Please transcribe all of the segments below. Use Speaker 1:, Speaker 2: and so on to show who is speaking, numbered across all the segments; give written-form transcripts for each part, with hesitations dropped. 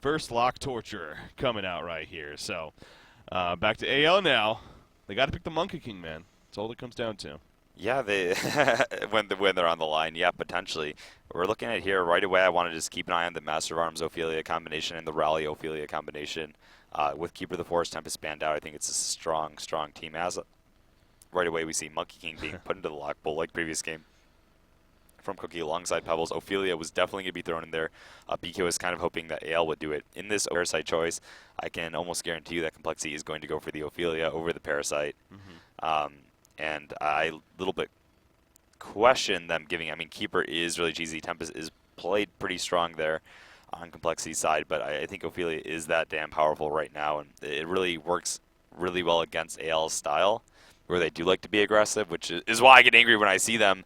Speaker 1: First lock torture coming out right here. So back to AL now. They got to pick the Monkey King, man. That's all it comes down to.
Speaker 2: Yeah, they when they're on the line, yeah, potentially. We're looking at here right away. I want to just keep an eye on the Master of Arms Ophelia combination and the Rally Ophelia combination. With Keeper of the Forest Tempest banned out, I think it's a strong team. As right away, we see Monkey King being put into the lock bowl like previous game from Cookie alongside Pebbles. Ophelia was definitely going to be thrown in there. BK was kind of hoping that AL would do it. In this Parasite choice, I can almost guarantee you that Complexity is going to go for the Ophelia over the Parasite. And I a little bit question them giving. I mean, Keeper is really cheesy. Tempest is played pretty strong there on Complexity side, but I think Ophelia is that damn powerful right now, and it really works really well against AL's style, where they do like to be aggressive, which is why I get angry when I see them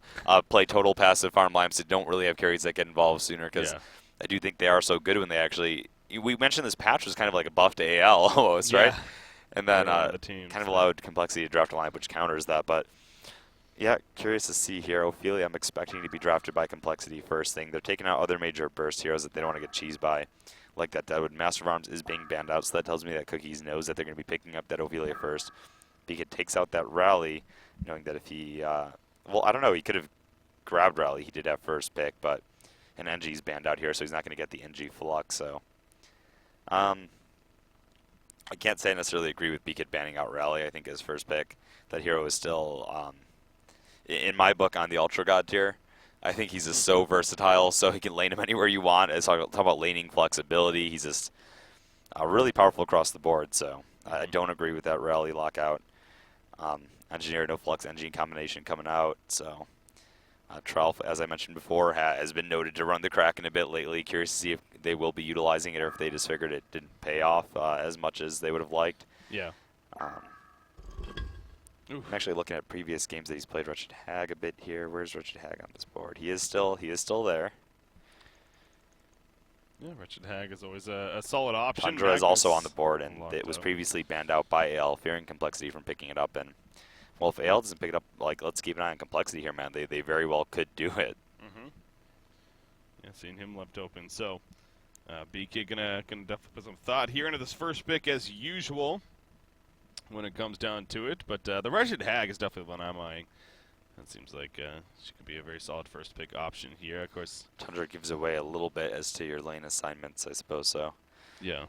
Speaker 2: play total passive farm lamps that don't really have carries that get involved sooner, because I do think they are so good when they actually. We mentioned this patch was kind of like a buff to AL almost, right? And then kind of allowed Complexity to draft a lineup which counters that. But yeah, curious to see here. Ophelia, I'm expecting to be drafted by Complexity first thing. They're taking out other major burst heroes that they don't want to get cheesed by, like that Deadwood. Master of Arms is being banned out, so that tells me that Cookies knows that they're going to be picking up that Ophelia first. Beacon takes out that Rally, knowing that if he, well, I don't know, he could have grabbed Rally. He did have first pick, but an NG's banned out here, so he's not going to get the NG Flux. So, I can't say I necessarily agree with Beacon banning out Rally. I think his first pick, that hero is still, in my book, on the Ultra God tier. I think he's just so versatile, so he can lane him anywhere you want. As I talk about laning flexibility, he's just really powerful across the board. So I don't agree with that Rally lockout. Engineer, no Flux engine combination coming out. So Trelf, as I mentioned before, has been noted to run the Kraken a bit lately. Curious to see if they will be utilizing it or if they just figured it didn't pay off as much as they would have liked.
Speaker 1: Yeah.
Speaker 2: I'm actually looking at previous games that he's played Wretched Hag a bit here. Where's Wretched Hag on this board? He is still there.
Speaker 1: Yeah, Wretched Hag is always a solid option.
Speaker 2: Tundra is also on the board, and it was previously banned out by AL, fearing Complexity from picking it up. And well, if AL doesn't pick it up, like, let's keep an eye on Complexity here, man. They very well could do it.
Speaker 1: Yeah, seeing him left open. So BK gonna definitely put some thought here into this first pick as usual when it comes down to it. But the Wretched Hag is definitely one I'm eyeing. That seems like she could be a very solid first pick option here. Of course,
Speaker 2: Tundra gives away a little bit as to your lane assignments, I suppose so.
Speaker 1: Yeah.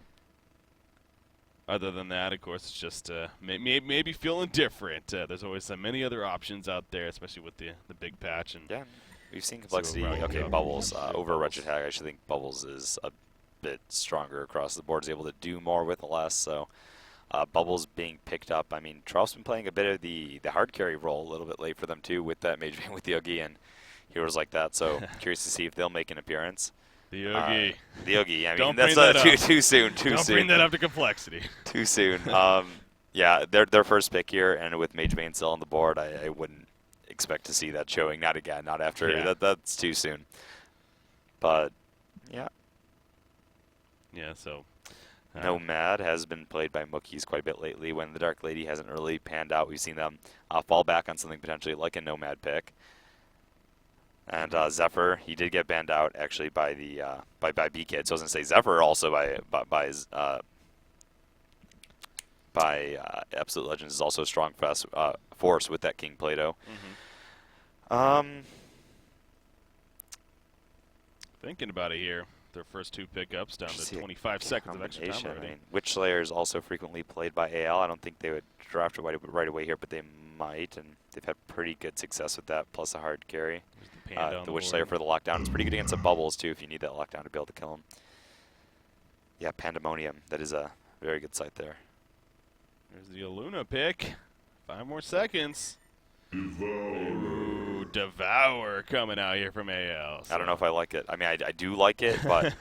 Speaker 1: Other than that, of course, it's just maybe feeling different. There's always many other options out there, especially with the big patch. And
Speaker 2: yeah, we've seen Complexity. Okay, Bubbles over Wretched Hag. I actually think Bubbles is a bit stronger across the board. Is able to do more with less. So Bubbles being picked up. I mean, Trelf's been playing a bit of the hard carry role a little bit late for them too, with that Mage Bane with the Yogi and heroes like that. So curious to see if they'll make an appearance.
Speaker 1: The Yogi.
Speaker 2: The Yogi. I mean, that's too soon.
Speaker 1: Don't bring that up to Complexity.
Speaker 2: Too soon. Yeah, their first pick here, and with Mage Bane still on the board, I wouldn't expect to see that showing. Not again. Not after.
Speaker 1: Yeah.
Speaker 2: That's too soon. But yeah.
Speaker 1: Yeah. So.
Speaker 2: Nomad has been played by Mookies quite a bit lately. When the Dark Lady hasn't really panned out, we've seen them fall back on something potentially like a Nomad pick. And Zephyr, he did get banned out actually by the by BKid. So I was gonna say Zephyr also by Absolute Legends is also a strong force with that King Plato.
Speaker 1: Thinking about it here. Their first two pickups down to 25 seconds of extra time already.
Speaker 2: I mean, Witch Slayer is also frequently played by AL. I don't think they would draft it right away here, but they might, and they've had pretty good success with that, plus a hard carry. The Witch Slayer for the lockdown is pretty good against the Bubbles, too, if you need that lockdown to be able to kill him. Yeah, Pandemonium. That is a very good sight there.
Speaker 1: There's the Aluna pick. 5 more seconds. Ooh, Devour coming out here from AL. So.
Speaker 2: I don't know if I like it. I mean, I do like it, but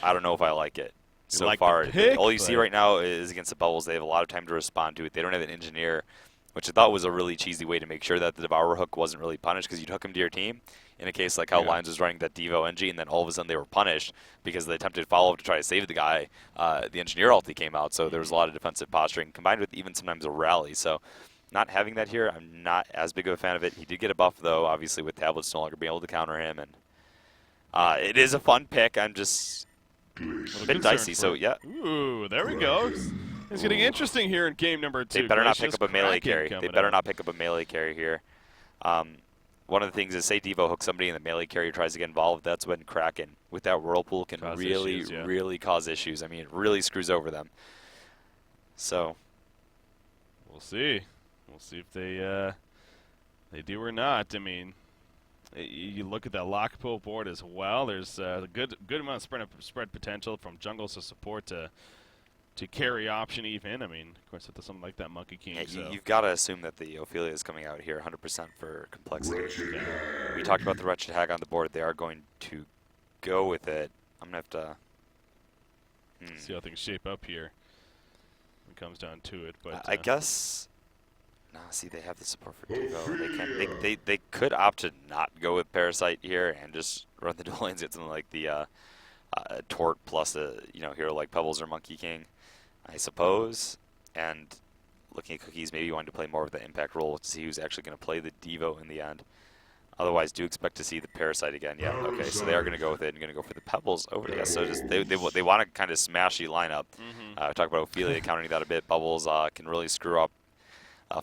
Speaker 2: I don't know if I like it. So
Speaker 1: like
Speaker 2: far,
Speaker 1: pick,
Speaker 2: all you see right now is against the Bubbles. They have a lot of time to respond to it. They don't have an engineer, which I thought was a really cheesy way to make sure that the Devourer hook wasn't really punished, because you'd hook him to your team in a case like how Lions was running that Devo NG, and then all of a sudden they were punished because they attempted follow-up to try to save the guy. The engineer ulti came out, so there was a lot of defensive posturing combined with even sometimes a rally. So not having that here, I'm not as big of a fan of it. He did get a buff, though, obviously, with tablets no longer being able to counter him. And it is a fun pick. I'm just A bit dicey, so yeah.
Speaker 1: Ooh, there we go. It's getting interesting here in game number 2.
Speaker 2: They better not pick
Speaker 1: Gracious,
Speaker 2: up a melee
Speaker 1: Kraken
Speaker 2: carry. They
Speaker 1: coming
Speaker 2: better
Speaker 1: up.
Speaker 2: not pick up a melee carry here. One of the things is, say Devo hooks somebody and the melee carrier tries to get involved, that's when Kraken, with that Whirlpool, can
Speaker 1: Cause
Speaker 2: really,
Speaker 1: issues, yeah.
Speaker 2: really cause issues. I mean, it really screws over them. So
Speaker 1: We'll see. We'll see if they do or not. I mean, you look at that lock pool board as well. There's a good amount of spread potential from jungles to support to carry option even. I mean, of course, with something like that Monkey King.
Speaker 2: yeah,
Speaker 1: So.
Speaker 2: you've got to assume that the Ophelia is coming out here 100% for complexity. We talked about the Wretched Hag on the board. They are going to go with it. I'm going to have to...
Speaker 1: See how things shape up here when it comes down to it. But
Speaker 2: I guess... No, see, they have the support for Devo. They could opt to not go with Parasite here and just run the dual lanes, get something like the Tort plus a hero like Pebbles or Monkey King, I suppose. And looking at Cookies, maybe wanting to play more of the impact role to see who's actually going to play the Devo in the end. Otherwise, do expect to see the Parasite again. Yeah, okay, so they are going to go with it and going to go for the Pebbles over there. So just they want to kind of smash the lineup. Talk about Ophelia countering that a bit. Bubbles can really screw up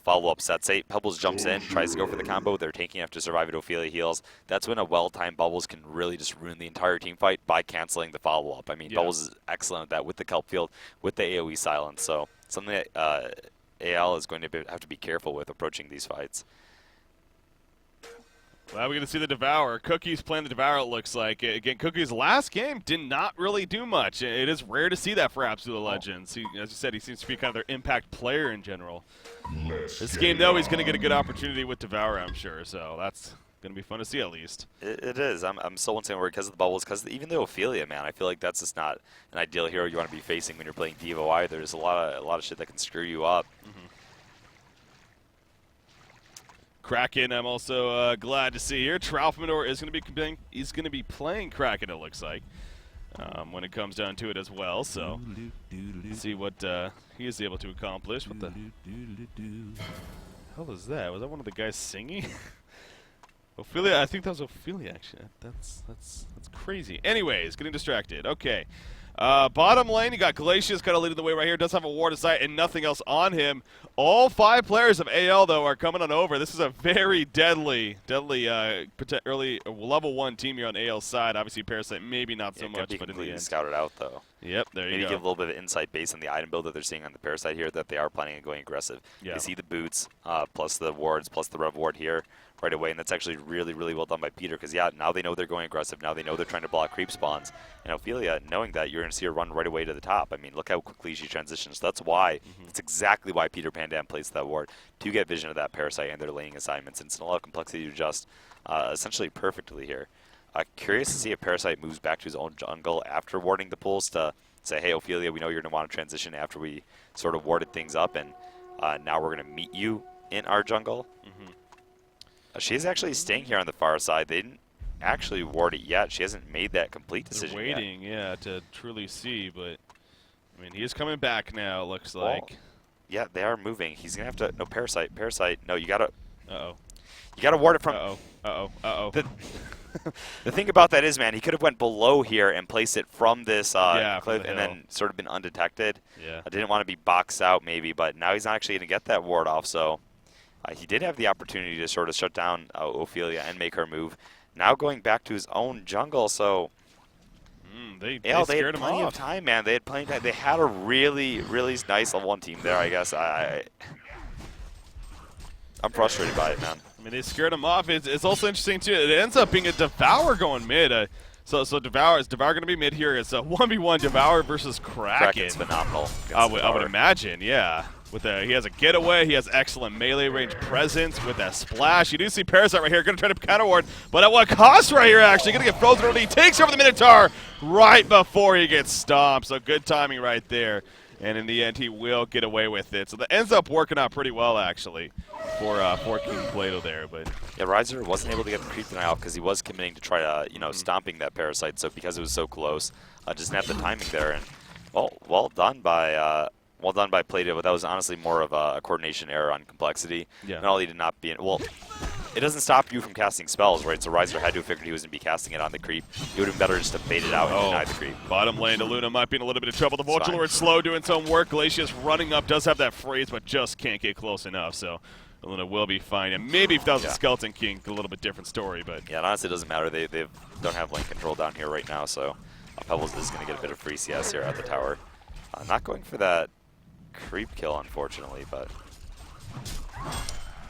Speaker 2: follow-up sets. Say Pebbles jumps in, tries to go for the combo. They're tanking enough to survive it. Ophelia heals. That's when a well-timed Bubbles can really just ruin the entire team fight by canceling the follow-up. I mean, Bubbles is excellent at that with the Kelp Field, with the AoE silence. So something that AL is going to have to be careful with approaching these fights.
Speaker 1: Well, we're going to see the Devour. Cookies playing the Devour, it looks like. Again, Cookies' last game did not really do much. It is rare to see that for Absolute Legends. As you said, he seems to be kind of their impact player in general. This game, though, he's going to get a good opportunity with Devour, I'm sure. So that's going to be fun to see at least.
Speaker 2: It is. I'm still once again worried because of the Bubbles, because even the Ophelia, man, I feel like that's just not an ideal hero you want to be facing when you're playing Devo either. There's a lot of shit that can screw you up.
Speaker 1: Kraken, I'm also glad to see here. Troufmanor is going to be playing Kraken, it looks like, when it comes down to it as well. So, see what he is able to accomplish. What the hell is that? Was that one of the guys singing? Ophelia, I think that was Ophelia, actually. That's crazy. Anyways, getting distracted. Okay. Bottom lane, you got Glacius kind of leading the way right here. Does have a ward of sight and nothing else on him. All 5 players of AL, though, are coming on over. This is a very deadly early level 1 team here on AL's side. Obviously, Parasite maybe not so much, but in the end.
Speaker 2: Scouted out, though.
Speaker 1: Yep, there you go.
Speaker 2: Maybe give a little bit of insight based on the item build that they're seeing on the Parasite here that they are planning on going aggressive.
Speaker 1: Yeah.
Speaker 2: They see the boots, plus the wards, plus the Rev ward here right away, and that's actually really, really well done by Peter because, yeah, now they know they're going aggressive. Now they know they're trying to block creep spawns. And Ophelia, knowing that, you're going to see her run right away to the top. I mean, look how quickly she transitions. That's why, that's exactly why Peter Pandan plays that ward, to get vision of that Parasite and their laning assignments. And it's a lot of complexity to adjust essentially perfectly here. Curious to see if Parasite moves back to his own jungle after warding the pools to say, hey, Ophelia, we know you're going to want to transition after we sort of warded things up, and now we're going to meet you in our jungle. She's actually staying here on the far side. They didn't actually ward it yet. She hasn't made that complete decision
Speaker 1: They're waiting, yeah, to truly see, but I mean, he is coming back now, it looks like.
Speaker 2: Yeah, they are moving. He's going to have to, no, Parasite, no, you got to,
Speaker 1: Uh-oh.
Speaker 2: you got to ward it from, the thing about that is, man, he could have went below here and placed it from this cliff and then sort of been undetected.
Speaker 1: Yeah.
Speaker 2: I didn't want to be boxed out maybe, but now he's not actually going to get that ward off, so he did have the opportunity to sort of shut down Ophelia and make her move. Now going back to his own jungle, so
Speaker 1: they
Speaker 2: they had
Speaker 1: scared him
Speaker 2: plenty
Speaker 1: off.
Speaker 2: of time, man. They had plenty of time. They had a really, really nice level 1 team there, I guess. I'm frustrated by it, man.
Speaker 1: I mean, they scared him off. It's also interesting, too. It ends up being a Devour going mid. So Devour, is Devour going to be mid here? It's a 1v1 Devour versus Kraken.
Speaker 2: Kraken's phenomenal.
Speaker 1: I would imagine, yeah. He has a getaway. He has excellent melee range presence with that splash. You do see Parasite right here. Going to try to counter ward, but at what cost right here, actually? Going to get frozen early. He takes over the Minotaur right before he gets stomped. So good timing right there. And in the end, he will get away with it. So that ends up working out pretty well, actually, for King Plato there. But
Speaker 2: yeah, Riser wasn't able to get the creep denial because he was committing to try to, stomping that Parasite. So because it was so close, just didn't have the timing there. And well done by Plato, but that was honestly more of a coordination error on complexity.
Speaker 1: Yeah.
Speaker 2: Not only did not be it doesn't stop you from casting spells, right? So Riser had to have figured he was going to be casting it on the creep. It would have been better just to bait it out and deny the creep.
Speaker 1: Bottom lane to Luna might be in a little bit of trouble. The Vulture Lord slow doing some work. Glacius running up, does have that freeze, but just can't get close enough. So Luna will be fine. And maybe if that was a Skeleton King, a little bit different story. But
Speaker 2: yeah, it honestly doesn't matter. They don't have lane control down here right now, so Pebbles is going to get a bit of free CS here at the tower. Not going for that creep kill, unfortunately, but...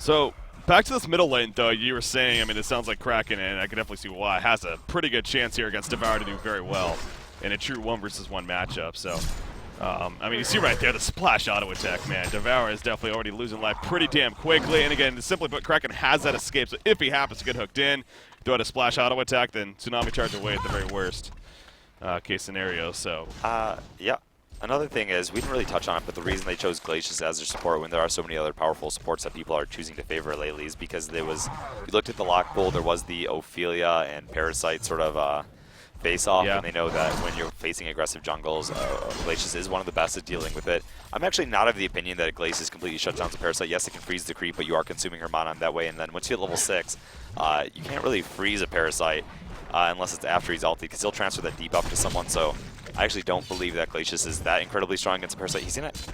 Speaker 1: So, back to this middle lane, though, you were saying, I mean, it sounds like Kraken, and I can definitely see why, has a pretty good chance here against Devour to do very well in a true 1 versus 1 matchup. So, I mean, you see right there the splash auto attack, man. Devour is definitely already losing life pretty damn quickly. And again, simply put, Kraken has that escape, so if he happens to get hooked in, throw out a splash auto attack, then Tsunami charge away at the very worst case scenario. So,
Speaker 2: yeah. Another thing is, we didn't really touch on it, but the reason they chose Glacius as their support when there are so many other powerful supports that people are choosing to favor lately is because there was, we looked at the lock pool, there was the Ophelia and Parasite sort of face-off, and they know that when you're facing aggressive jungles, Glacius is one of the best at dealing with it. I'm actually not of the opinion that Glacius completely shuts down the Parasite. Yes, it can freeze the creep, but you are consuming her mana that way, and then once you hit level 6, you can't really freeze a Parasite unless it's after he's ulted, because he'll transfer that debuff to someone, so I actually don't believe that Glacius is that incredibly strong against a Parasite. He's in it.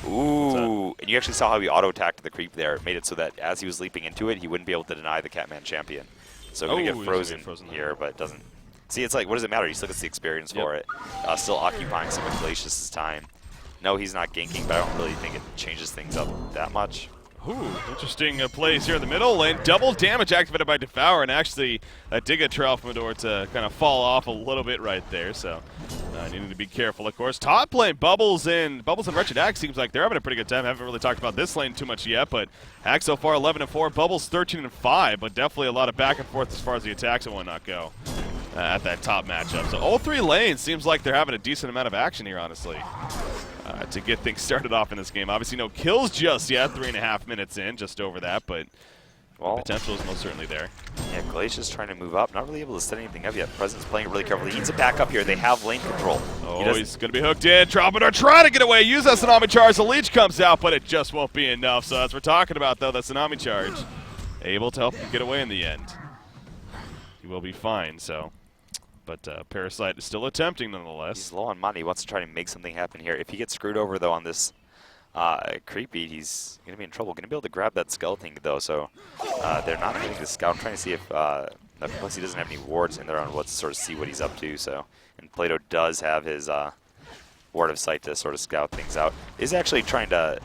Speaker 2: Ooh, and you actually saw how he auto-attacked the creep there. It made it so that as he was leaping into it, he wouldn't be able to deny the Catman champion. So going to get frozen here, but it doesn't... See, it's like, what does it matter? He still gets the experience for it. Still occupying some of Glacius' time. No, he's not ganking, but I don't really think it changes things up that much.
Speaker 1: Ooh, interesting plays here in the middle lane. Double damage activated by Devour, and actually Digga Tralfamador to kind of fall off a little bit right there. So needing to be careful, of course. Top lane, Bubbles and Wretched Hag seems like they're having a pretty good time. Haven't really talked about this lane too much yet, but Hag so far 11-4, Bubbles 13-5, but definitely a lot of back and forth as far as the attacks and whatnot go at that top matchup. So all 3 lanes seems like they're having a decent amount of action here, honestly. To get things started off in this game. Obviously no kills just yet, 3.5 minutes in, just over that, but the potential is most certainly there.
Speaker 2: Yeah, Glacius trying to move up, not really able to set anything up yet. Presence playing really carefully. He needs to back up here. They have lane control.
Speaker 1: Oh, he's going to be hooked in. Tralfamador trying to get away. Use that Tsunami Charge. The leech comes out, but it just won't be enough. So as we're talking about, though, that Tsunami Charge able to help him get away in the end. He will be fine, so... But Parasite is still attempting, nonetheless.
Speaker 2: He's low on money. He wants to try to make something happen here. If he gets screwed over, though, on this creep beat, he's going to be in trouble. Going to be able to grab that Skeleton, though, so they're not getting the scout. I'm trying to see if, plus he doesn't have any wards in there on what to sort of see what he's up to, so. And Plato does have his ward of sight to sort of scout things out. Is actually trying to...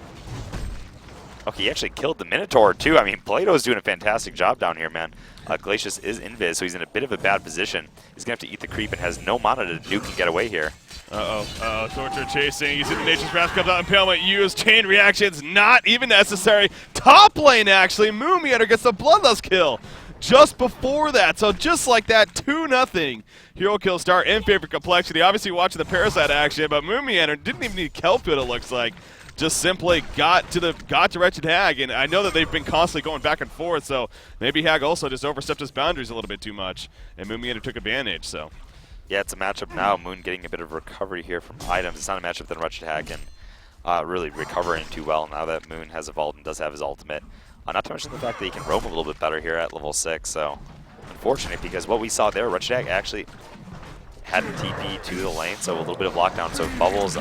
Speaker 2: Okay, he actually killed the Minotaur, too. I mean, Plato's doing a fantastic job down here, man. Glacius is invis, so he's in a bit of a bad position. He's going to have to eat the creep and has no mana to nuke and get away here.
Speaker 1: Torture chasing. You see the Nature's Wrath comes out, Impalement used. Chain reactions not even necessary. Top lane, actually. Moomiander gets the Bloodlust kill just before that. So just like that, 2-0. Hero kill start in favor of Complexity. Obviously watching the Parasite action, but Moomiander didn't even need Kelpfield, it looks like. Just simply got to Wretched Hag, and I know that they've been constantly going back and forth, so maybe Hag also just overstepped his boundaries a little bit too much, and Moomiander took advantage, so.
Speaker 2: Yeah, it's a matchup now. Moon getting a bit of recovery here from items. It's not a matchup that Wretched Hag can really recovering too well now that Moon has evolved and does have his ultimate. Not to mention the fact that he can roam a little bit better here at level 6, so unfortunate, because what we saw there, Wretched Hag actually had a TP to the lane, so a little bit of lockdown, so Bubbles...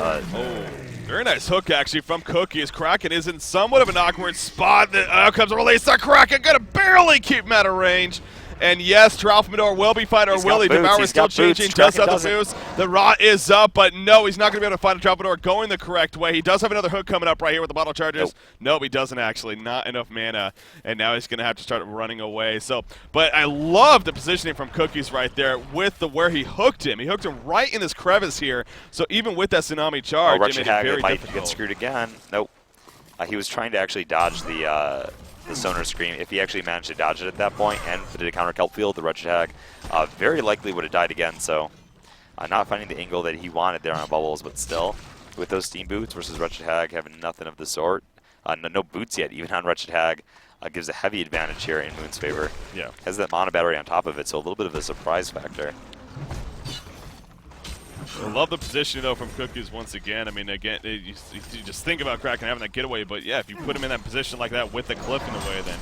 Speaker 1: Very nice hook, actually, from Cookies. Kraken is in somewhat of an awkward spot. Out comes a release. The Kraken gonna barely keep him out of range. And yes, Tralfamador will be fine, or will he? Devour is still changing, does have the boost. The rot is up, but no, he's not going to be able to find Tralfamador going the correct way. He does have another hook coming up right here with the bottle charges. Nope, he doesn't actually. Not enough mana, and now he's going to have to start running away. So, but I love the positioning from Cookies right there with the where he hooked him. He hooked him right in this crevice here. So even with that Tsunami Charge, it made it very difficult.
Speaker 2: Get screwed again. Nope. He was trying to actually dodge the Sonar Scream. If he actually managed to dodge it at that point and did a counter kelp field, the Wretched Hag very likely would have died again. So not finding the angle that he wanted there on Bubbles, but still with those steam boots versus Wretched Hag having nothing of the sort. No boots yet, even on Wretched Hag. Gives a heavy advantage here in Moon's favor.
Speaker 1: Yeah.
Speaker 2: Has that mana battery on top of it, so a little bit of a surprise factor.
Speaker 1: I love the positioning, though, from Cookies once again. I mean, again, you just think about Kraken having that getaway, but yeah, if you put him in that position like that with the cliff in the way, then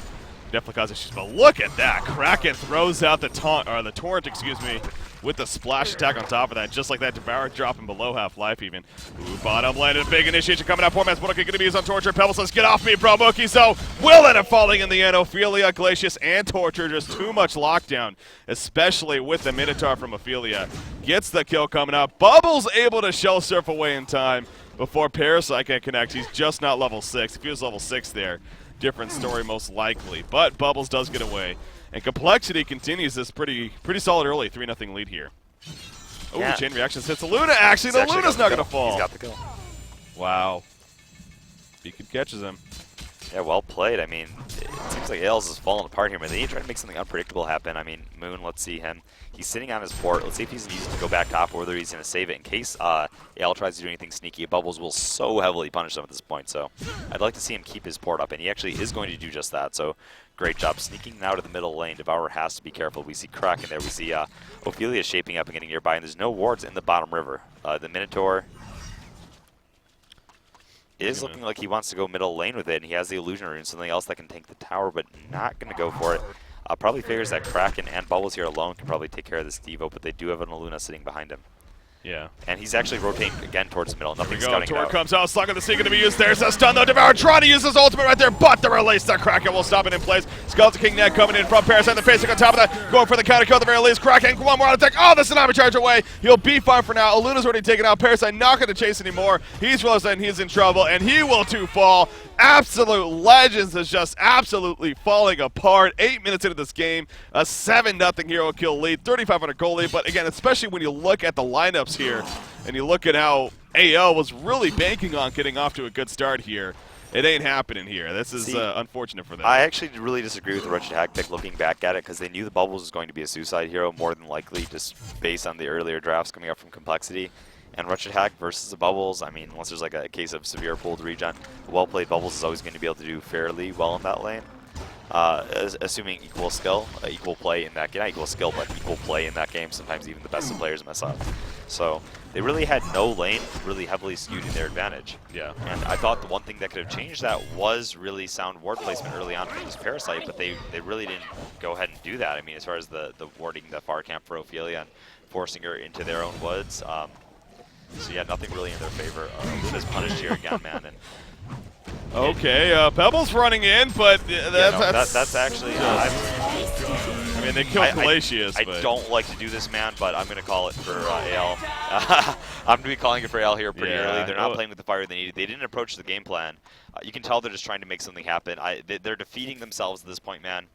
Speaker 1: definitely cause issues. But look at that. Kraken throws out the torrent, excuse me, with the splash attack on top of that, just like that. Devour dropping below half life even. Ooh, bottom lane, a big initiation coming out. Poor man's Mookie going to be used on Torture. Pebbles says, get off me, bro, Mookie. So will end up falling in the end. Ophelia, Glacius, and Torture, just too much lockdown, especially with the Minotaur from Ophelia. Gets the kill coming out. Bubbles able to shell surf away in time before Parasite can connect. He's just not level 6. If he was level 6 there, different story most likely. But Bubbles does get away. And Complexity continues this pretty solid early 3-0 lead here. Oh,
Speaker 2: yeah.
Speaker 1: Chain Reactions hits the Luna. Actually, the Luna's not going to fall.
Speaker 2: He's got the kill.
Speaker 1: Wow. Beacon catches him.
Speaker 2: Yeah, well played. I mean, it seems like AL's is falling apart here, but they need to try to make something unpredictable happen. I mean, Moon, let's see him. He's sitting on his port. Let's see if he's going to use it to go back top or whether he's going to save it in case AL tries to do anything sneaky. Bubbles will so heavily punish him at this point, so I'd like to see him keep his port up, and he actually is going to do just that. So great job sneaking out of the middle lane. Devour has to be careful. We see Kraken there. We see Ophelia shaping up and getting nearby, and there's no wards in the bottom river. The Minotaur is looking like he wants to go middle lane with it, and he has the Illusion Rune, something else that can tank the tower, but not going to go for it. Probably figures that Kraken and Bubbles here alone can probably take care of this Devo, but they do have an Aluna sitting behind him.
Speaker 1: Yeah.
Speaker 2: And he's actually rotating again towards the middle. Nothing's scouting it out.
Speaker 1: Comes out. Slug of the Sea going to be used. There's a stun, though. Devour trying to use his ultimate right there, but the release. The Kraken will stop it in place. Skeleton King Ned coming in from Parasite. The facing on top of that. Going for the counter kill at the very least. Kraken, one more on attack. Oh, the Tsunami charge away. He'll be fine for now. Aluna's already taken out. Parasite not going to chase anymore. He's realized that he's in trouble, and he will too fall. Absolute Legends is just absolutely falling apart. 8 minutes into this game, a 7-0 hero kill lead, 3,500 goal lead. But again, especially when you look at the lineups here, and you look at how AL was really banking on getting off to a good start here, it ain't happening here. This is unfortunate for them.
Speaker 2: I actually really disagree with the Wretched Hag pick looking back at it, because they knew the Bubbles was going to be a suicide hero, more than likely, just based on the earlier drafts coming up from Complexity. And Wretched Hag versus the Bubbles, I mean, unless there's like a case of severe pulled regen, well-played Bubbles is always going to be able to do fairly well in that lane. Assuming equal skill, equal play in that game, not equal skill, but equal play in that game. Sometimes even the best of players mess up. So they really had no lane really heavily skewed in their advantage.
Speaker 1: Yeah.
Speaker 2: And I thought the one thing that could have changed that was really sound ward placement early on for this Parasite, but they really didn't go ahead and do that. I mean, as far as the warding the far camp for Ophelia and forcing her into their own woods. So yeah, nothing really in their favor. Luna's punished here again, man. And
Speaker 1: okay, Pebbles running in, but
Speaker 2: that's actually.
Speaker 1: I mean, they killed Glacius.
Speaker 2: I don't like to do this, man, but I'm going to call it for AL. I'm going to be calling it for AL here pretty early. They're not playing with the fire they needed. They didn't approach the game plan. You can tell they're just trying to make something happen. They're defeating themselves at this point, man.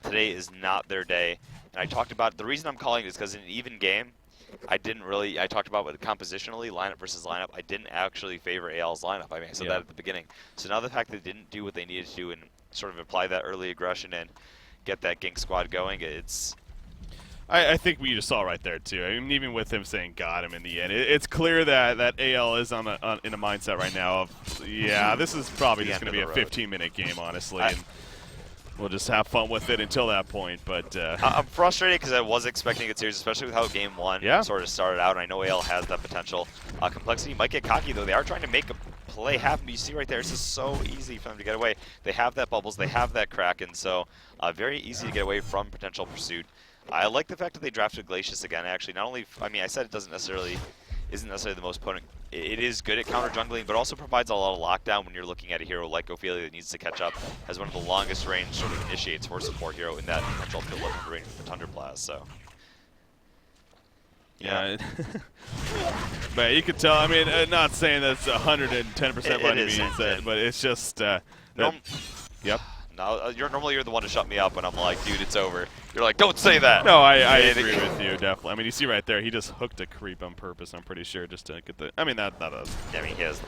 Speaker 2: Today is not their day. And I talked about the reason I'm calling it is because in an even game, I talked about with compositionally, lineup versus lineup, I didn't actually favor AL's lineup. I mean, I said that at the beginning. So now the fact that they didn't do what they needed to do and sort of apply that early aggression and get that gank squad going, it's...
Speaker 1: I think we just saw right there, too. I mean, even with him saying got him in the end, it's clear that AL is in a mindset right now of, yeah, this is probably just going to be a 15-minute game, honestly. And we'll just have fun with it until that point. But
Speaker 2: I'm frustrated because I was expecting it serious, especially with how Game 1 sort of started out. And I know AL has that potential. Complexity might get cocky, though. They are trying to make a play happen. But you see right there, it's just so easy for them to get away. They have that Bubbles. They have that Kraken. So very easy to get away from potential pursuit. I like the fact that they drafted Glacius again, actually. Not only, I mean, I said it isn't necessarily the most potent. It is good at counter jungling, but also provides a lot of lockdown when you're looking at a hero like Ophelia that needs to catch up. Has one of the longest range sort of initiates for support hero in that potential to 1100 range with the Thunderblast. So
Speaker 1: yeah. But you could tell. I mean, not saying that's 110% by any means, but it's just. Yep.
Speaker 2: No, you're the one to shut me up when I'm like, dude, it's over. You're like, don't say that.
Speaker 1: No, I agree with you, definitely. I mean, you see right there, he just hooked a creep on purpose, I'm pretty sure, just to get the... I mean, that is...
Speaker 2: I mean, he has the...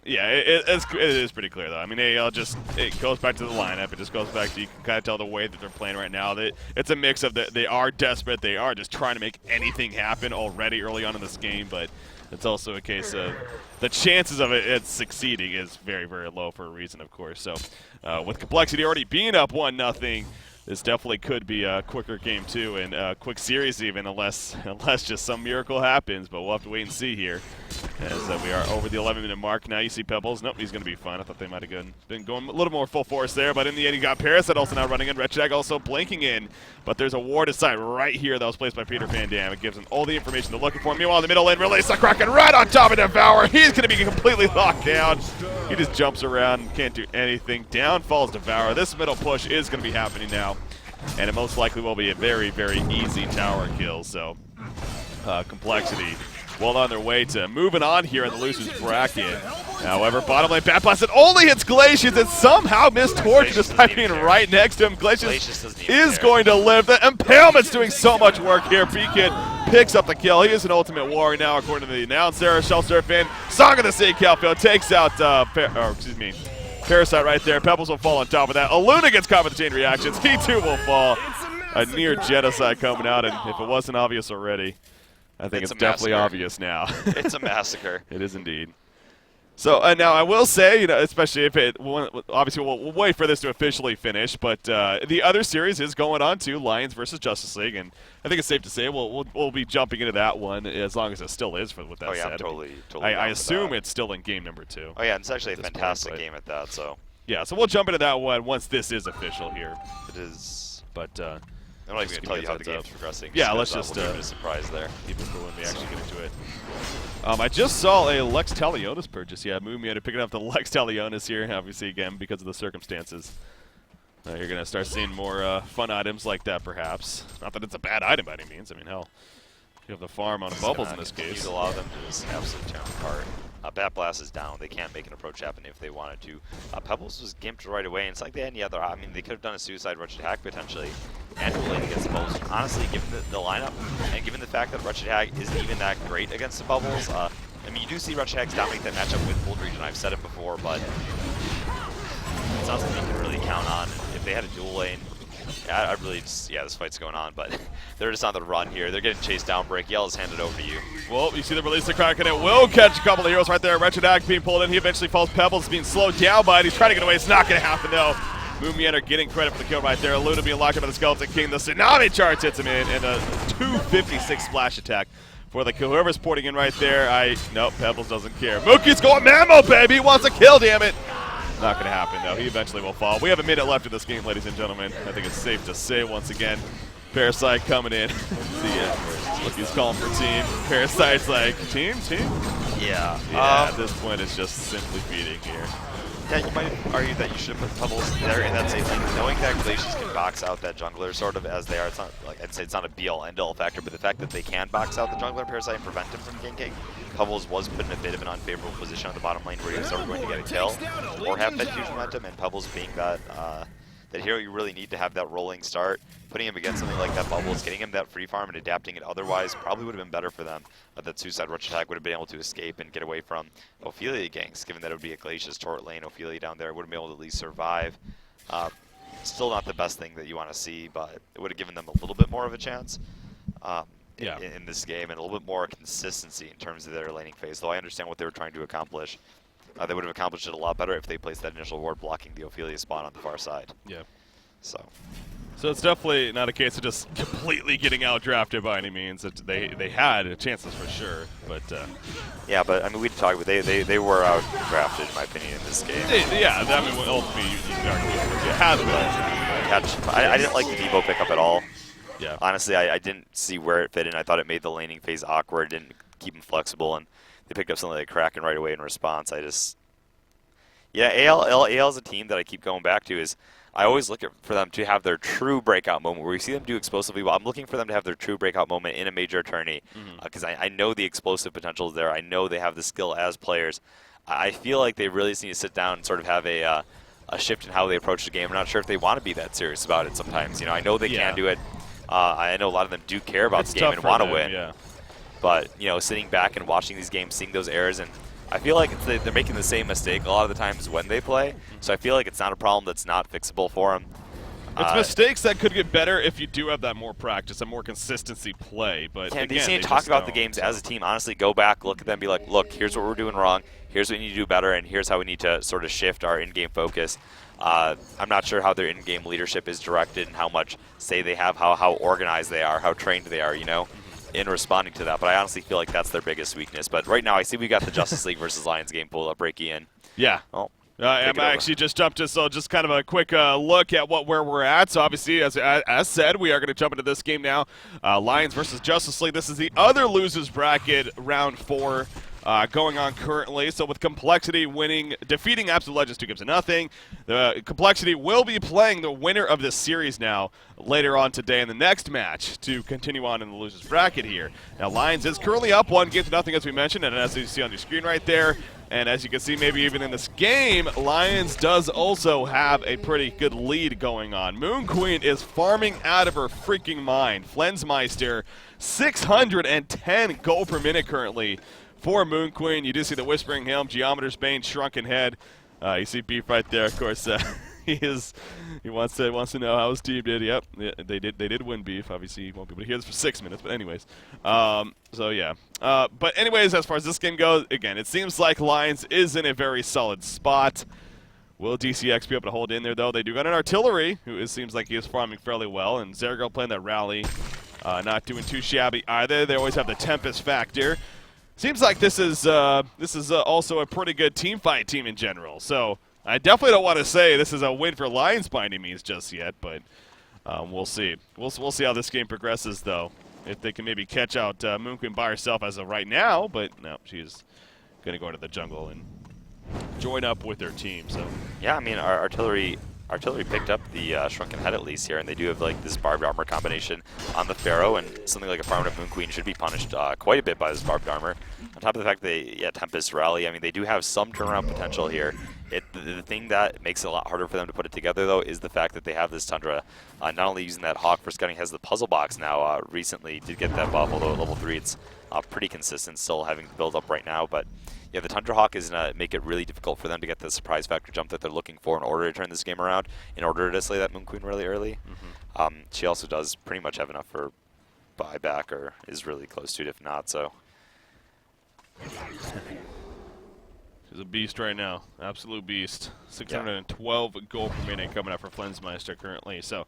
Speaker 1: Yeah, it is pretty clear, though. I mean, it goes back to the lineup. It just goes back to, you can kind of tell the way that they're playing right now. It's a mix of, they are desperate. They are just trying to make anything happen already early on in this game, but it's also a case of the chances of it succeeding is very, very low for a reason, of course. So with Complexity already being up 1-0, this definitely could be a quicker game too, and a quick series even, unless just some miracle happens. But we'll have to wait and see here, as we are over the 11-minute mark. Now you see Pebbles. Nope, he's going to be fine. I thought they might have been going a little more full force there, but in the end you got Parasite also now running in. Wretched also blinking in, but there's a ward aside right here that was placed by Peter Van Dam. It gives them all the information they're looking for. Meanwhile, in the middle lane, release the Kraken right on top of Devour. He's going to be completely locked down. He just jumps around, can't do anything. Down falls Devour. This middle push is going to be happening now, and it most likely will be a very, very easy tower kill. So, Complexity well on their way to moving on here in the losers bracket. However, bottom lane Bat Blast, it only hits Glacius and somehow missed Torch despite being right next to him. Glacius is going to live. The Impalement's doing so much work here. B-Kid picks up the kill. He is an ultimate warrior now, according to the announcer. Shell Surf in. Song of the Sea, Calfield takes out, Parasite right there. Pebbles will fall on top of that. Aluna gets caught with the chain reactions. He too will fall. A near genocide coming out, and if it wasn't obvious already, I think it's definitely obvious now.
Speaker 2: It's a massacre.
Speaker 1: It is indeed. So now I will say, especially if obviously we'll wait for this to officially finish, but the other series is going on too, Lions versus Justice League, and I think it's safe to say we'll be jumping into that one as long as it still is. With that said,
Speaker 2: I'm totally.
Speaker 1: I assume it's still in game number 2.
Speaker 2: Oh yeah, it's actually a fantastic game at that. So
Speaker 1: yeah, so we'll jump into that one once this is official here.
Speaker 2: It is,
Speaker 1: but.
Speaker 2: I'm not even going to tell you how the game's progressing.
Speaker 1: Yeah, let's just
Speaker 2: we'll give it a surprise there.
Speaker 1: Keep it cool when we actually get into it. I just saw a Lex Talionis purchase. Yeah, Moomiator picking up the Lex Talionis here, obviously, again, because of the circumstances. You're going to start seeing more fun items like that, perhaps. Not that it's a bad item by any means. I mean, hell, you have the farm on Bubbles in this case.
Speaker 2: Use a lot of them to just absolutely tear them apart. Bat Blast is down. They can't make an approach happen if they wanted to. Pebbles was gimped right away, and it's like they had any other. I mean, they could have done a suicide Wretched Hack potentially, and lane against the Bubbles. Honestly, given the lineup, and given the fact that Wretched Hack isn't even that great against the Bubbles, I mean, you do see Wretched Hacks dominate that matchup with Cold Region. I've said it before, but it's not something you can really count on. If they had a dual lane, I really just, this fight's going on, but they're just on the run here. They're getting chased down. Break Yell is handed over to you.
Speaker 1: Well, you see the release of Kraken. It will catch a couple of heroes right there. Wretched Hack being pulled in. He eventually falls. Pebbles being slowed down by it. He's trying to get away. It's not going to happen, though. Moomiator getting credit for the kill right there. Luna being locked up by the Skeleton King. The Tsunami charge hits him in, and a 256 splash attack for the kill. Whoever's porting in right there, nope, Pebbles doesn't care. Mookie's going Mammo, baby. He wants a kill, damn it. Not going to happen, though. He eventually will fall. We have a minute left in this game, ladies and gentlemen. I think it's safe to say once again, Parasite coming in. See ya. Look, he's calling for team. Parasite's like, team?
Speaker 2: Yeah.
Speaker 1: At this point, it's just simply feeding here.
Speaker 2: Yeah, you might argue that you should put Pebbles there in that safe lane. Knowing that Glacius can box out that jungler sort of as they are, it's not like I'd say it's not a be-all end-all factor, but the fact that they can box out the jungler Parasite and prevent him from ganking, Pebbles was put in a bit of an unfavorable position on the bottom lane where he was never going to get a kill or have that huge momentum, and Pebbles being that hero you really need to have that rolling start, putting him against something like that Bubbles, getting him that free farm and adapting it otherwise probably would have been better for them. That suicide Rush attack would have been able to escape and get away from Ophelia ganks, given that it would be a Glacius turret lane. Ophelia down there would have been able to at least survive. Still not the best thing that you want to see, but it would have given them a little bit more of a chance in this game, and a little bit more consistency in terms of their laning phase. Though I understand what they were trying to accomplish. They would have accomplished it a lot better if they placed that initial ward blocking the Ophelia spot on the far side.
Speaker 1: Yeah.
Speaker 2: So
Speaker 1: it's definitely not a case of just completely getting out-drafted by any means. They had chances for sure, but...
Speaker 2: yeah, but I mean, we'd talk about they were out-drafted, in my opinion, in this game.
Speaker 1: I mean, ultimately, you can argue you had the
Speaker 2: I didn't like the Devo pickup at all.
Speaker 1: Yeah.
Speaker 2: Honestly, I didn't see where it fit in. I thought it made the laning phase awkward, didn't keep him flexible, and they picked up something like Kraken right away in response. AL is a team that I keep going back to. Is I always look for them to have their true breakout moment where we see them do explosively well. I'm looking for them to have their true breakout moment in a major tourney because I know the explosive potential is there. I know they have the skill as players. I feel like they really just need to sit down and sort of have a shift in how they approach the game. I'm not sure if they want to be that serious about it sometimes. I know they can do it. I know a lot of them do care about the game and want to win.
Speaker 1: Yeah.
Speaker 2: But, sitting back and watching these games, seeing those errors, and I feel like they're making the same mistake a lot of the times when they play. So I feel like it's not a problem that's not fixable for them.
Speaker 1: It's mistakes that could get better if you do have that more practice, a more consistency play. But
Speaker 2: yeah,
Speaker 1: again,
Speaker 2: they need to talk about the games as a team. Honestly, go back, look at them, be like, look, here's what we're doing wrong. Here's what we need to do better, and here's how we need to sort of shift our in-game focus. I'm not sure how their in-game leadership is directed and how much say they have, how organized they are, how trained they are, in responding to that. But I honestly feel like that's their biggest weakness. But right now, I see we got the Justice League versus Lions game pulled up, Breaky in.
Speaker 1: Yeah.
Speaker 2: Oh.
Speaker 1: I'm actually just jumped to, so just kind of a quick look at where we're at. So obviously, as said, we are going to jump into this game now. Lions versus Justice League. This is the other losers bracket, round 4. Going on currently. So with Complexity defeating Absolute Legends 2-0. The Complexity will be playing the winner of this series now later on today in the next match to continue on in the losers bracket here. Now Lions is currently up 1-0 as we mentioned, and as you see on your screen right there. And as you can see, maybe even in this game, Lions does also have a pretty good lead going on. Moon Queen is farming out of her freaking mind. Flensmeister, 610 gold per minute currently for Moon Queen. You do see the Whispering Helm, Geometer's Bane, Shrunken Head. You see Beef right there, of course. He wants to know how his team did. Yep, they did win, Beef. Obviously, you won't be able to hear this for 6 minutes, but anyways. So yeah. But anyways, as far as this game goes, again, it seems like Lions is in a very solid spot. Will DCX be able to hold in there, though? They do got an Artillery, who it seems like he is farming fairly well, and Zergo playing that rally, not doing too shabby either. They always have the Tempest factor. Seems like this is also a pretty good team fight team in general. So I definitely don't want to say this is a win for Lions by any means just yet, but we'll see. We'll see how this game progresses, though. If they can maybe catch out Moon Queen by herself as of right now, but no, she's going to go into the jungle and join up with their team. So
Speaker 2: yeah, I mean, our artillery picked up the Shrunken Head at least here, and they do have like this barbed armor combination on the Pharaoh, and something like a farmed up Moon Queen should be punished quite a bit by this barbed armor. On top of the fact that Tempest Rally, I mean, they do have some turnaround potential here. The thing that makes it a lot harder for them to put it together, though, is the fact that they have this Tundra. Not only using that Hawk for scouting, has the puzzle box now. Recently did get that buff, although at level 3 it's pretty consistent, still having to build up right now. But yeah, the Tundra Hawk is going to make it really difficult for them to get the surprise factor jump that they're looking for in order to turn this game around, in order to slay that Moon Queen really early. She also does pretty much have enough for buyback, or is really close to it if not, so.
Speaker 1: She's a beast right now. Absolute beast. 612 gold per minute coming up for Flensmeister currently. So,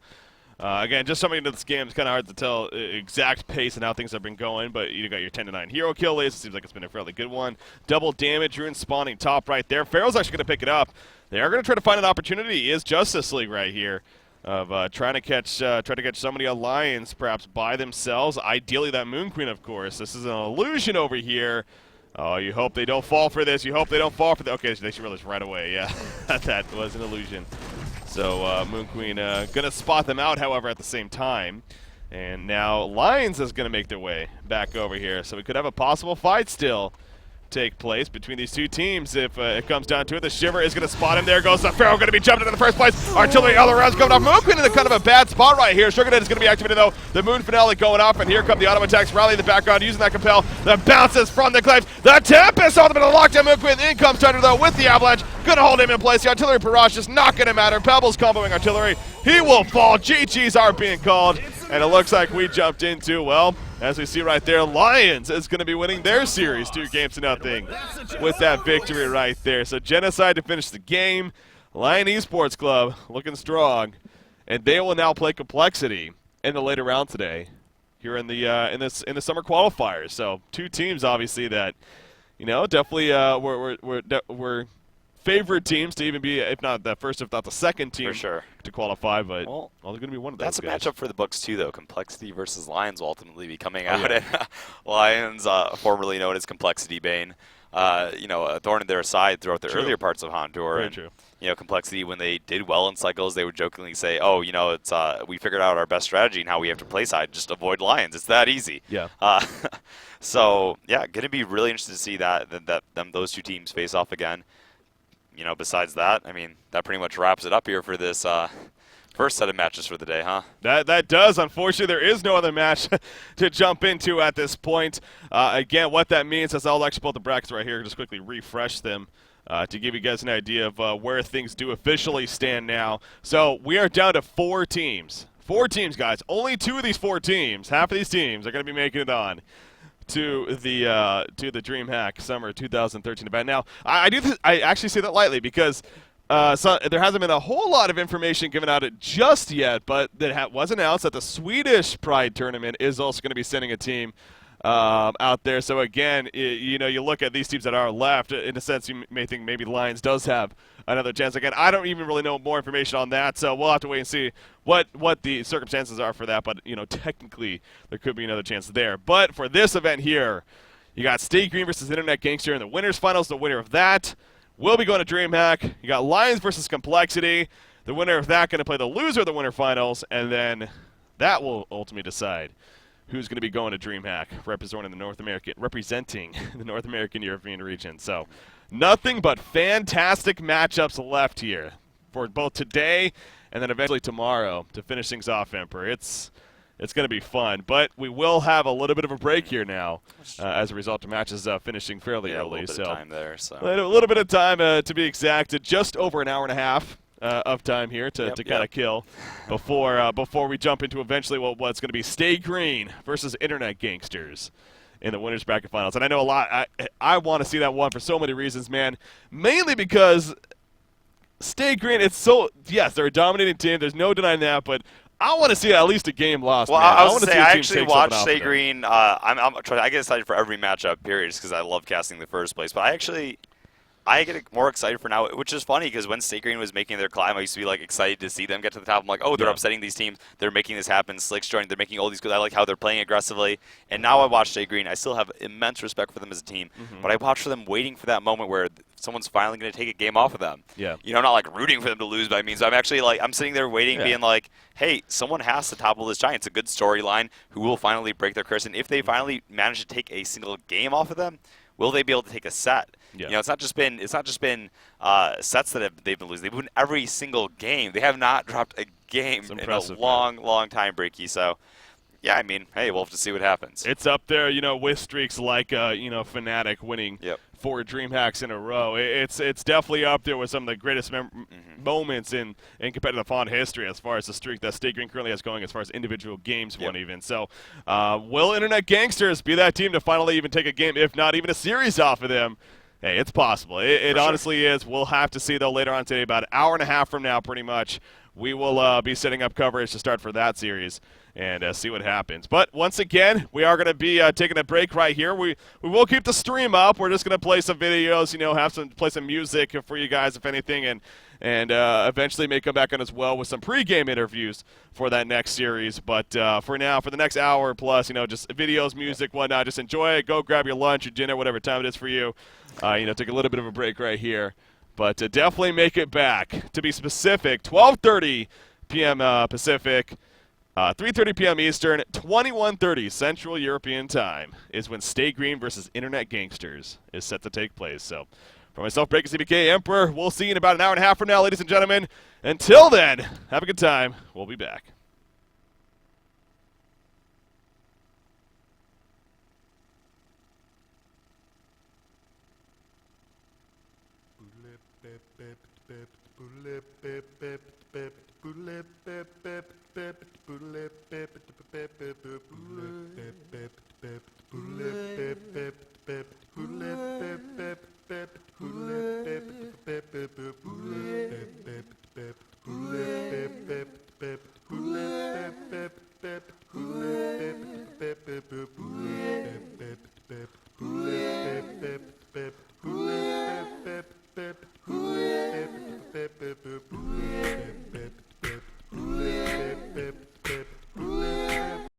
Speaker 1: again, just something into this game. It's kind of hard to tell exact pace and how things have been going, but you got your 10-9 hero kill list. It seems like it's been a fairly good one. Double damage, rune spawning top right there. Pharaoh's actually going to pick it up. They are going to try to find an opportunity. Is Justice League right here of trying to catch somebody on Lions perhaps by themselves. Ideally that Moon Queen, of course. This is an illusion over here. Oh, you hope they don't fall for this. You hope they don't fall for that. Okay, so they should realize right away. Yeah, that was an illusion. So Moon Queen going to spot them out, however, at the same time. And now Lions is going to make their way back over here. So we could have a possible fight still take place between these two teams if it comes down to it. The Shiver is going to spot him. There goes the Pharaoh, going to be jumped into the first place. Artillery all around coming off. Moon Queen in kind of a bad spot right here. Sugar Dead is going to be activated though. The Moon Finale going off, and here come the auto attacks. Rally in the background using that compel. The bounces from the claims. The Tempest on the middle lockdown. Moon Queen in comes Thunder though with the Avalanche. Going to hold him in place. The Artillery Barrage is not going to matter. Pebbles comboing Artillery. He will fall. GG's are being called. And it looks like we jumped into, well, as we see right there, Lions is going to be winning their series 2-0 with that victory right there. So Genocide to finish the game. Lion Esports Club looking strong, and they will now play Complexity in the later round today here in the summer qualifiers. So two teams obviously that, you know, definitely were favorite teams to even be, if not the first, if not the second team
Speaker 2: for sure
Speaker 1: to qualify, but well, they're going to be one of those
Speaker 2: That's
Speaker 1: guys.
Speaker 2: a matchup for the books too, though. Complexity versus Lions will ultimately be coming out. And Lions, formerly known as Complexity Bane, you know, a thorn in their side throughout the earlier parts of Han Tour.
Speaker 1: Very
Speaker 2: and,
Speaker 1: true.
Speaker 2: You know, Complexity, when they did well in cycles, they would jokingly say, "Oh, you know, it's we figured out our best strategy and how we have to play side. Just avoid Lions. It's that easy."
Speaker 1: Yeah.
Speaker 2: So yeah, going to be really interested to see those two teams face off again. You know, besides that, I mean, that pretty much wraps it up here for this first set of matches for the day, huh?
Speaker 1: That does. Unfortunately, there is no other match to jump into at this point. Again, what that means is I'll actually pull up the brackets right here, just quickly refresh them to give you guys an idea of where things do officially stand now. So we are down to 4 teams. 4 teams, guys. Only 2 of these 4 teams, half of these teams, are going to be making it on to the DreamHack Summer 2013 event. Now, I actually say that lightly because So there hasn't been a whole lot of information given out just yet, but that was announced that the Swedish Pride Tournament is also going to be sending a team out there. So again, you know, you look at these teams that are left. In a sense, you may think maybe Lions does have another chance. Again, I don't even really know more information on that, so we'll have to wait and see what the circumstances are for that. But you know, technically, there could be another chance there. But for this event here, you got Stay Green versus Internet Gangster in the winners finals. The winner of that will be going to DreamHack. You got Lions versus Complexity. The winner of that going to play the loser of the winter finals, and then that will ultimately decide who's going to be going to DreamHack, representing the North American European region. So nothing but fantastic matchups left here for both today and then eventually tomorrow to finish things off, Emperor. It's going to be fun, but we will have a little bit of a break here now as a result of matches finishing fairly early.
Speaker 2: A little bit of time there. So.
Speaker 1: A little bit of time to be exact, just over an hour and a half of time here to kind of kill before we jump into eventually what's going to be Stay Green versus Internet Gangsters in the winners bracket finals. And I know a lot. I want to see that one for so many reasons, man. Mainly because Stay Green, yes, they're a dominating team. There's no denying that, but I want to see at least a game lost.
Speaker 2: Well,
Speaker 1: man.
Speaker 2: I was
Speaker 1: want to
Speaker 2: say
Speaker 1: see a
Speaker 2: I
Speaker 1: team
Speaker 2: actually
Speaker 1: take
Speaker 2: watched
Speaker 1: something off
Speaker 2: Stay
Speaker 1: of them.
Speaker 2: Green. I get excited for every matchup, period, just because I love casting in the first place. But I get more excited for now, which is funny because when Stay Green was making their climb, I used to be like excited to see them get to the top. I'm like, oh, they're upsetting these teams. They're making this happen. Slick's joining. They're making all these good. I like how they're playing aggressively. And now I watch Stay Green. I still have immense respect for them as a team, but I watch for them waiting for that moment where someone's finally going to take a game off of them.
Speaker 1: Yeah.
Speaker 2: You know, not like rooting for them to lose by means. I'm actually like, I'm sitting there waiting, being like, hey, someone has to topple this giant. It's a good storyline. Who will finally break their curse? And if they finally manage to take a single game off of them, will they be able to take a set?
Speaker 1: Yeah.
Speaker 2: You know, it's not just been sets that they've been losing. They've won every single game. They have not dropped a game in a long time, Breaky. So, yeah, I mean, hey, we'll have to see what happens.
Speaker 1: It's up there, you know, with streaks like Fnatic winning 4 DreamHacks in a row. It's definitely up there with some of the greatest moments in competitive FON history as far as the streak that Stay Green currently has going as far as individual games won even. So will Internet Gangsters be that team to finally even take a game, if not even a series off of them? Hey, it's possible. It honestly is. We'll have to see, though, later on today, about an hour and a half from now, pretty much. We will be setting up coverage to start for that series and see what happens. But once again, we are going to be taking a break right here. We will keep the stream up. We're just going to play some videos, you know, play some music for you guys, if anything, and eventually may come back on as well with some pregame interviews for that next series. But for now, for the next hour plus, you know, just videos, music, whatnot, just enjoy it. Go grab your lunch or dinner, whatever time it is for you. Take a little bit of a break right here. But definitely make it back. To be specific, 12:30 p.m. Pacific, 3:30 p.m. Eastern, 21:30 Central European Time is when Stay Green versus Internet Gangsters is set to take place. So, for myself, Breaker CBK Emperor, we'll see you in about an hour and a half from now, ladies and gentlemen. Until then, have a good time. We'll be back.